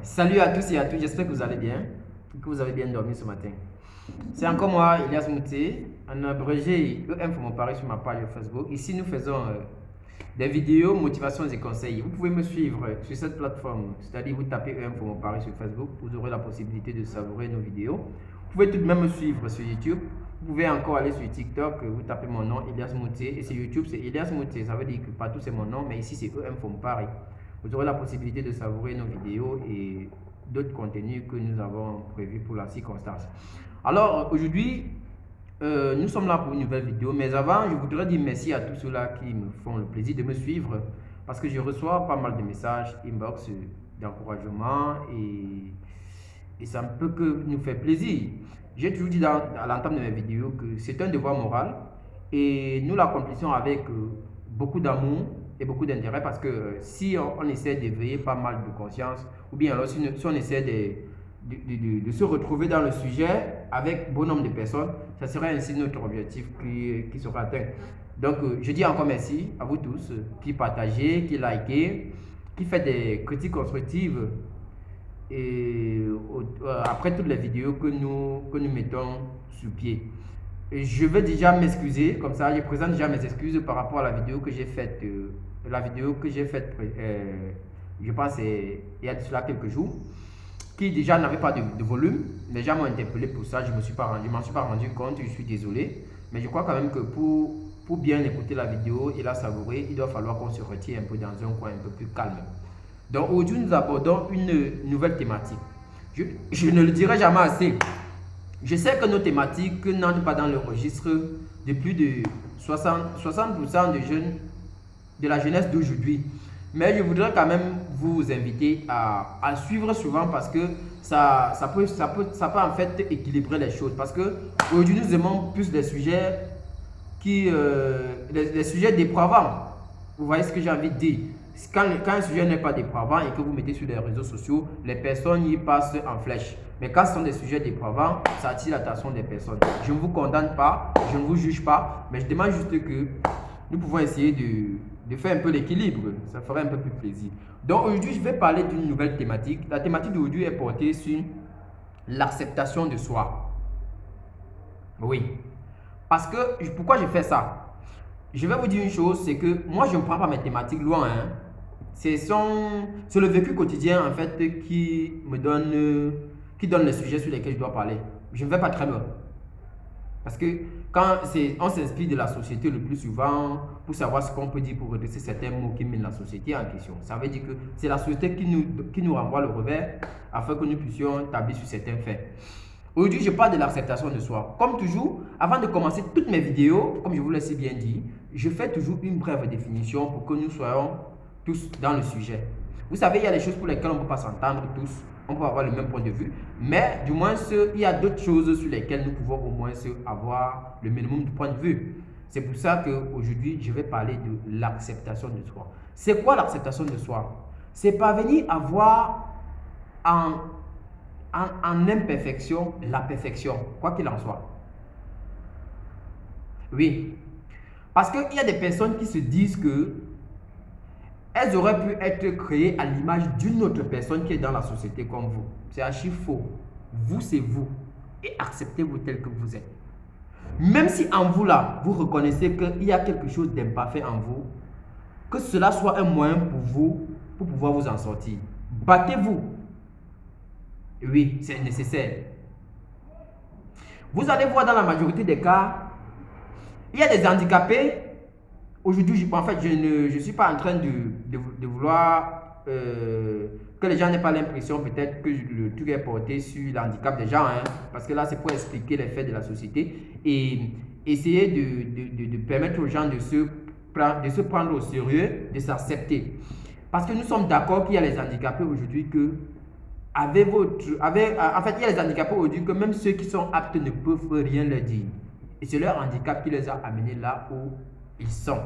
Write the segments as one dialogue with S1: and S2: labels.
S1: Salut à tous et à toutes, j'espère que vous allez bien, que vous avez bien dormi ce matin. C'est encore moi, Elias Mouté, en abrégé EM pour mon pari sur ma page Facebook. Ici, nous faisons des vidéos, motivations et conseils. Vous pouvez me suivre sur cette plateforme, c'est-à-dire vous tapez EM pour mon pari sur Facebook, vous aurez la possibilité de savourer nos vidéos. Vous pouvez tout de même me suivre sur YouTube. Vous pouvez encore aller sur TikTok, vous tapez mon nom, Elias Mouté, et sur YouTube, c'est Elias Mouté. Ça veut dire que partout c'est mon nom, mais ici c'est EM pour mon pari. Vous aurez la possibilité de savourer nos vidéos et d'autres contenus que nous avons prévus pour la circonstance. Alors aujourd'hui, nous sommes là pour une nouvelle vidéo, mais avant, je voudrais dire merci à tous ceux-là qui me font le plaisir de me suivre parce que je reçois pas mal de messages inbox d'encouragement et ça ne peut que nous faire plaisir. J'ai toujours dit à l'entame de mes vidéos que c'est un devoir moral et nous l'accomplissons avec beaucoup d'amour et beaucoup d'intérêt parce que si on essaie d'éveiller pas mal de conscience ou bien alors si on essaie de se retrouver dans le sujet avec bon nombre de personnes, ça serait ainsi notre objectif qui sera atteint. Donc je dis encore merci à vous tous qui partagez, qui likez, qui faites des critiques constructives et après toutes les vidéos que nous mettons sur pied. Et je vais déjà m'excuser, comme ça je présente déjà mes excuses par rapport à la vidéo que j'ai faite. Je pense, il y a cela quelques jours, qui déjà n'avait pas de volume. Les gens m'ont interpellé pour ça, je m'en suis pas rendu compte, je suis désolé. Mais je crois quand même que pour bien écouter la vidéo et la savourer, il doit falloir qu'on se retire un peu dans un coin un peu plus calme. Donc aujourd'hui, nous abordons une nouvelle thématique. Je ne le dirai jamais assez. Je sais que nos thématiques n'entrent pas dans le registre de plus de 60% de jeunes de la jeunesse d'aujourd'hui. Mais je voudrais quand même vous inviter à suivre souvent parce que ça peut en fait équilibrer les choses. Parce que aujourd'hui, nous aimons plus des sujets des sujets dépravants. Vous voyez ce que j'ai envie de dire? Quand un sujet n'est pas dépravant et que vous mettez sur les réseaux sociaux, les personnes y passent en flèche. Mais quand ce sont des sujets dépravants, ça attire l'attention des personnes. Je ne vous condamne pas, je ne vous juge pas, mais je demande juste que nous pouvons essayer de faire un peu l'équilibre. Ça ferait un peu plus plaisir. Donc aujourd'hui, je vais parler d'une nouvelle thématique. La thématique d'aujourd'hui est portée sur l'acceptation de soi. Oui. Parce que, pourquoi je fais ça? Je vais vous dire une chose, c'est que moi, je ne prends pas mes thématiques loin. C'est le vécu quotidien, en fait, qui donne les sujets sur lesquels je dois parler. Je ne vais pas très loin. Parce que quand on s'inspire de la société le plus souvent pour savoir ce qu'on peut dire pour redresser certains mots qui mènent la société en question. Ça veut dire que c'est la société qui nous renvoie le revers afin que nous puissions tabler sur certains faits. Aujourd'hui, je parle de l'acceptation de soi. Comme toujours, avant de commencer toutes mes vidéos, comme je vous l'ai si bien dit, je fais toujours une brève définition pour que nous soyons tous dans le sujet. Vous savez, il y a des choses pour lesquelles on ne peut pas s'entendre tous. On peut avoir le même point de vue, mais du moins, il y a d'autres choses sur lesquelles nous pouvons au moins avoir le minimum de points de vue. C'est pour ça qu'aujourd'hui, je vais parler de l'acceptation de soi. C'est quoi l'acceptation de soi? C'est parvenir à voir en imperfection la perfection, quoi qu'il en soit. Oui, parce qu'il y a des personnes qui se disent que elles auraient pu être créées à l'image d'une autre personne qui est dans la société comme vous. C'est archi faux. Vous, c'est vous. Et acceptez-vous tel que vous êtes. Même si en vous là, vous reconnaissez qu'il y a quelque chose d'imparfait en vous, que cela soit un moyen pour vous, pour pouvoir vous en sortir. Battez-vous. Oui, c'est nécessaire. Vous allez voir dans la majorité des cas, il y a des handicapés. Aujourd'hui, en fait, je ne suis pas en train de vouloir que les gens n'aient pas l'impression peut-être que le truc est porté sur l'handicap des gens. Parce que là, c'est pour expliquer les faits de la société et essayer de permettre aux gens de se prendre au sérieux, de s'accepter. Parce que nous sommes d'accord qu'il y a les handicapés aujourd'hui que en fait, il y a les handicapés aujourd'hui que même ceux qui sont aptes ne peuvent rien leur dire. Et c'est leur handicap qui les a amenés là où ils sont.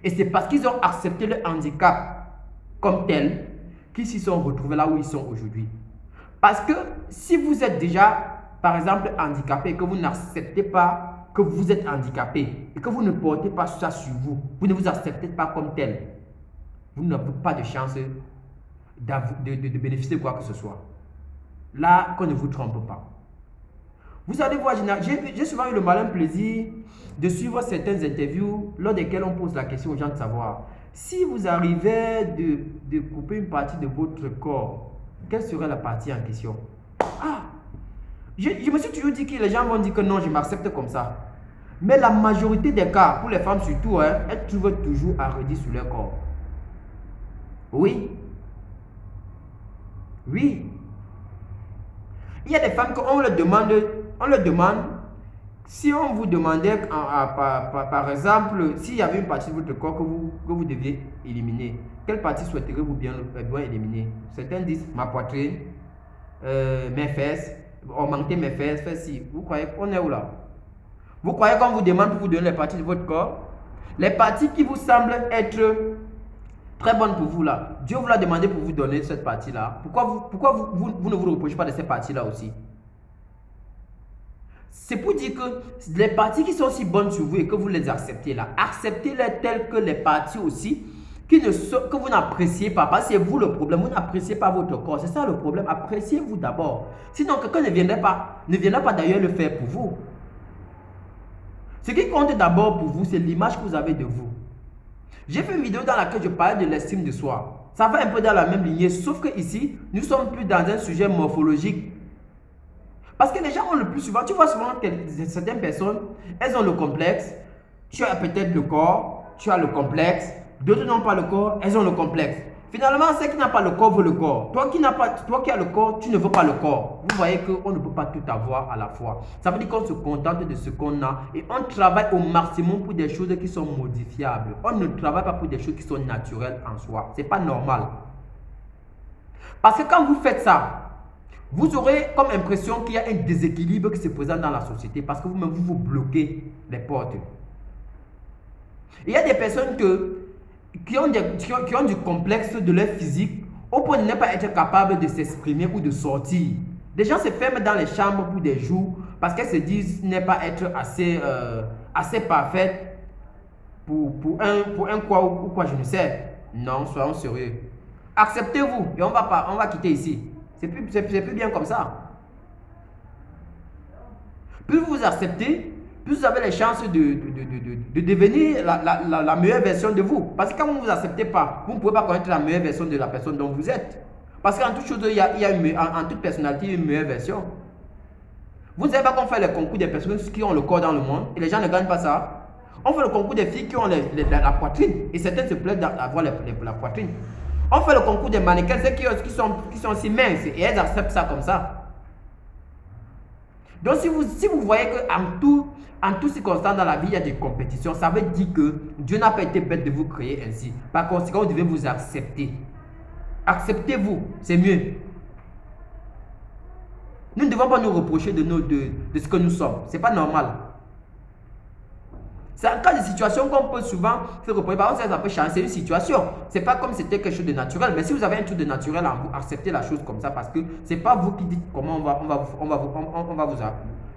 S1: Et c'est parce qu'ils ont accepté le handicap comme tel qu'ils s'y sont retrouvés là où ils sont aujourd'hui. Parce que si vous êtes déjà, par exemple, handicapé et que vous n'acceptez pas que vous êtes handicapé et que vous ne portez pas ça sur vous, vous ne vous acceptez pas comme tel, vous n'avez pas de chance de bénéficier de quoi que ce soit. Là, qu'on ne vous trompe pas. Vous allez voir, j'ai souvent eu le malin plaisir de suivre certaines interviews lors desquelles on pose la question aux gens de savoir si vous arrivez de couper une partie de votre corps, quelle serait la partie en question? Ah, je me suis toujours dit que les gens vont dire que non, je m'accepte comme ça. Mais la majorité des cas, pour les femmes surtout, hein, elles trouvent toujours à redire sur leur corps. Oui. Oui. Il y a des femmes qu'on leur demande, si on vous demandait, par exemple, s'il y avait une partie de votre corps que vous deviez éliminer, quelle partie souhaiteriez-vous bien éliminer? Certains disent ma poitrine, mes fesses, augmenter mes fesses, fesses. Vous croyez qu'on est où là? Vous croyez qu'on vous demande pour vous donner les parties de votre corps? Les parties qui vous semblent être très bonnes pour vous là, Dieu vous l'a demandé pour vous donner cette partie là. Pourquoi vous ne vous reprochez pas de ces parties là aussi? C'est pour dire que les parties qui sont si bonnes sur vous et que vous les acceptez là, acceptez-les telles que les parties aussi que vous n'appréciez pas. Parce que c'est vous le problème, vous n'appréciez pas votre corps. C'est ça le problème, appréciez-vous d'abord. Sinon quelqu'un ne viendra pas d'ailleurs le faire pour vous. Ce qui compte d'abord pour vous, c'est l'image que vous avez de vous. J'ai fait une vidéo dans laquelle je parlais de l'estime de soi. Ça va un peu dans la même lignée, sauf que ici, nous sommes plus dans un sujet morphologique. Parce que les gens ont le plus souvent, tu vois souvent que certaines personnes, elles ont le complexe. Tu as peut-être le corps, tu as le complexe. D'autres n'ont pas le corps, elles ont le complexe. Finalement, ceux qui n'ont pas le corps veulent le corps. Toi qui as le corps, tu ne veux pas le corps. Vous voyez qu'on ne peut pas tout avoir à la fois. Ça veut dire qu'on se contente de ce qu'on a et on travaille au maximum pour des choses qui sont modifiables. On ne travaille pas pour des choses qui sont naturelles en soi. Ce n'est pas normal. Parce que quand vous faites ça, vous aurez comme impression qu'il y a un déséquilibre qui se présente dans la société parce que vous-même, vous bloquez les portes. Il y a des personnes qui ont du complexe de leur physique au point de ne pas être capable de s'exprimer ou de sortir. Des gens se ferment dans les chambres pour des jours parce qu'elles se disent ne pas être assez parfaite pour un quoi ou quoi, je ne sais. Non, soyons sérieux. Acceptez-vous et on va quitter ici. C'est plus bien comme ça. Plus vous vous acceptez, plus vous avez les chances de devenir la meilleure version de vous. Parce que quand vous ne vous acceptez pas, vous ne pouvez pas connaître la meilleure version de la personne dont vous êtes. Parce qu'en toute chose, en toute personnalité, il y a une meilleure version. Vous ne savez pas qu'on fait le concours des personnes qui ont le corps dans le monde et les gens ne gagnent pas ça. On fait le concours des filles qui ont la poitrine et certaines se plaisent d'avoir la poitrine. On fait le concours des mannequins, ceux qui sont aussi minces et elles acceptent ça comme ça. Donc si vous voyez qu'en toute circonstance dans la vie, il y a des compétitions, ça veut dire que Dieu n'a pas été bête de vous créer ainsi. Par conséquent, vous devez vous accepter. Acceptez-vous, c'est mieux. Nous ne devons pas nous reprocher de ce que nous sommes. Ce n'est pas normal. C'est un cas de situation qu'on peut souvent se reprocher. Par contre, ça peut changer. C'est une situation. Ce n'est pas comme si c'était quelque chose de naturel. Mais si vous avez un truc de naturel en vous, acceptez la chose comme ça parce que ce n'est pas vous qui dites comment on va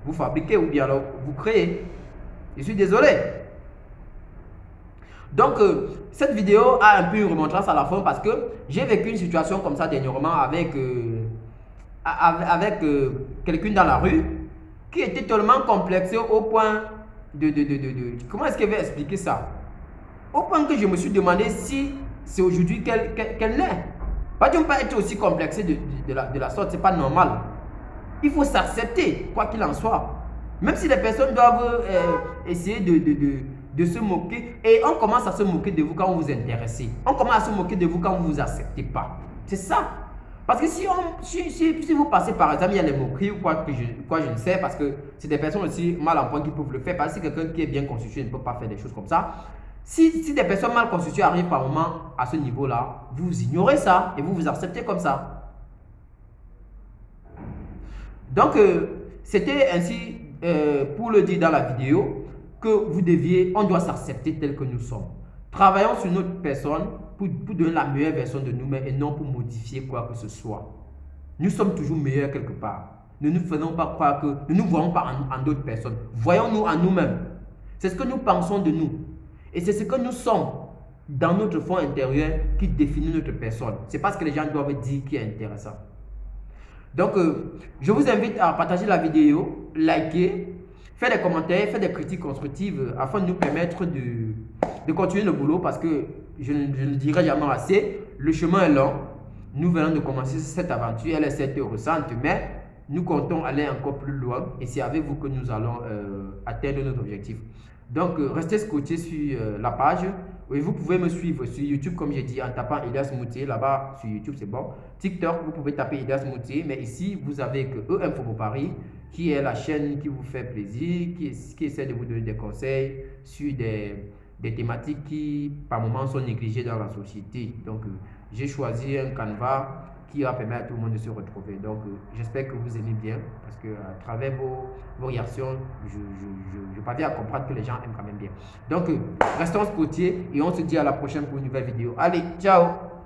S1: vous fabriquer ou bien alors vous créer. Je suis désolé. Donc, cette vidéo a un peu une remontrance à la fin parce que j'ai vécu une situation comme ça dernièrement avec quelqu'un dans la rue qui était tellement complexé au point comment est-ce qu'elle va expliquer ça? Au point que je me suis demandé si c'est aujourd'hui qu'elle l'est. Pas de pas être aussi complexé de la sorte, c'est pas normal. Il faut s'accepter, quoi qu'il en soit. Même si les personnes doivent essayer de se moquer, et on commence à se moquer de vous quand vous vous intéressez. On commence à se moquer de vous quand vous ne vous acceptez pas. C'est ça. Parce que si vous passez par exemple, il y a les moqueries ou quoi je ne sais, parce que c'est des personnes aussi mal en point qui peuvent le faire. Parce que quelqu'un qui est bien constitué ne peut pas faire des choses comme ça. Si des personnes mal constituées arrivent par moment à ce niveau-là, vous ignorez ça et vous vous acceptez comme ça. Donc, c'était ainsi, pour le dire dans la vidéo, que on doit s'accepter tel que nous sommes. Travaillons sur notre personne pour donner la meilleure version de nous-mêmes et non pour modifier quoi que ce soit. Nous sommes toujours meilleurs quelque part. Ne nous faisons pas croire que nous ne nous voyons pas en d'autres personnes. Voyons-nous en nous-mêmes. C'est ce que nous pensons de nous. Et c'est ce que nous sommes. dans notre fond intérieur qui définit notre personne. C'est pas ce que les gens doivent dire qui est intéressant. Donc, je vous invite à partager la vidéo, liker, faire des commentaires, faire des critiques constructives afin de nous permettre de continuer le boulot parce que je ne dirai jamais assez, le chemin est long. Nous venons de commencer cette aventure, elle est certes récente, mais nous comptons aller encore plus loin et c'est avec vous que nous allons atteindre notre objectif. Donc, restez scotchés sur la page. Et vous pouvez me suivre sur YouTube, comme j'ai dit, en tapant Elias Moutier. Là-bas, sur YouTube, c'est bon. TikTok, vous pouvez taper Elias Moutier. Mais ici, vous avez que Info pour Paris, qui est la chaîne qui vous fait plaisir, qui essaie de vous donner des conseils sur des thématiques qui, par moments, sont négligées dans la société. Donc, j'ai choisi un canevas qui va permettre à tout le monde de se retrouver. Donc, j'espère que vous aimez bien parce que à travers vos réactions, je parviens à comprendre que les gens aiment quand même bien. Donc, restons scotchés et on se dit à la prochaine pour une nouvelle vidéo. Allez, ciao!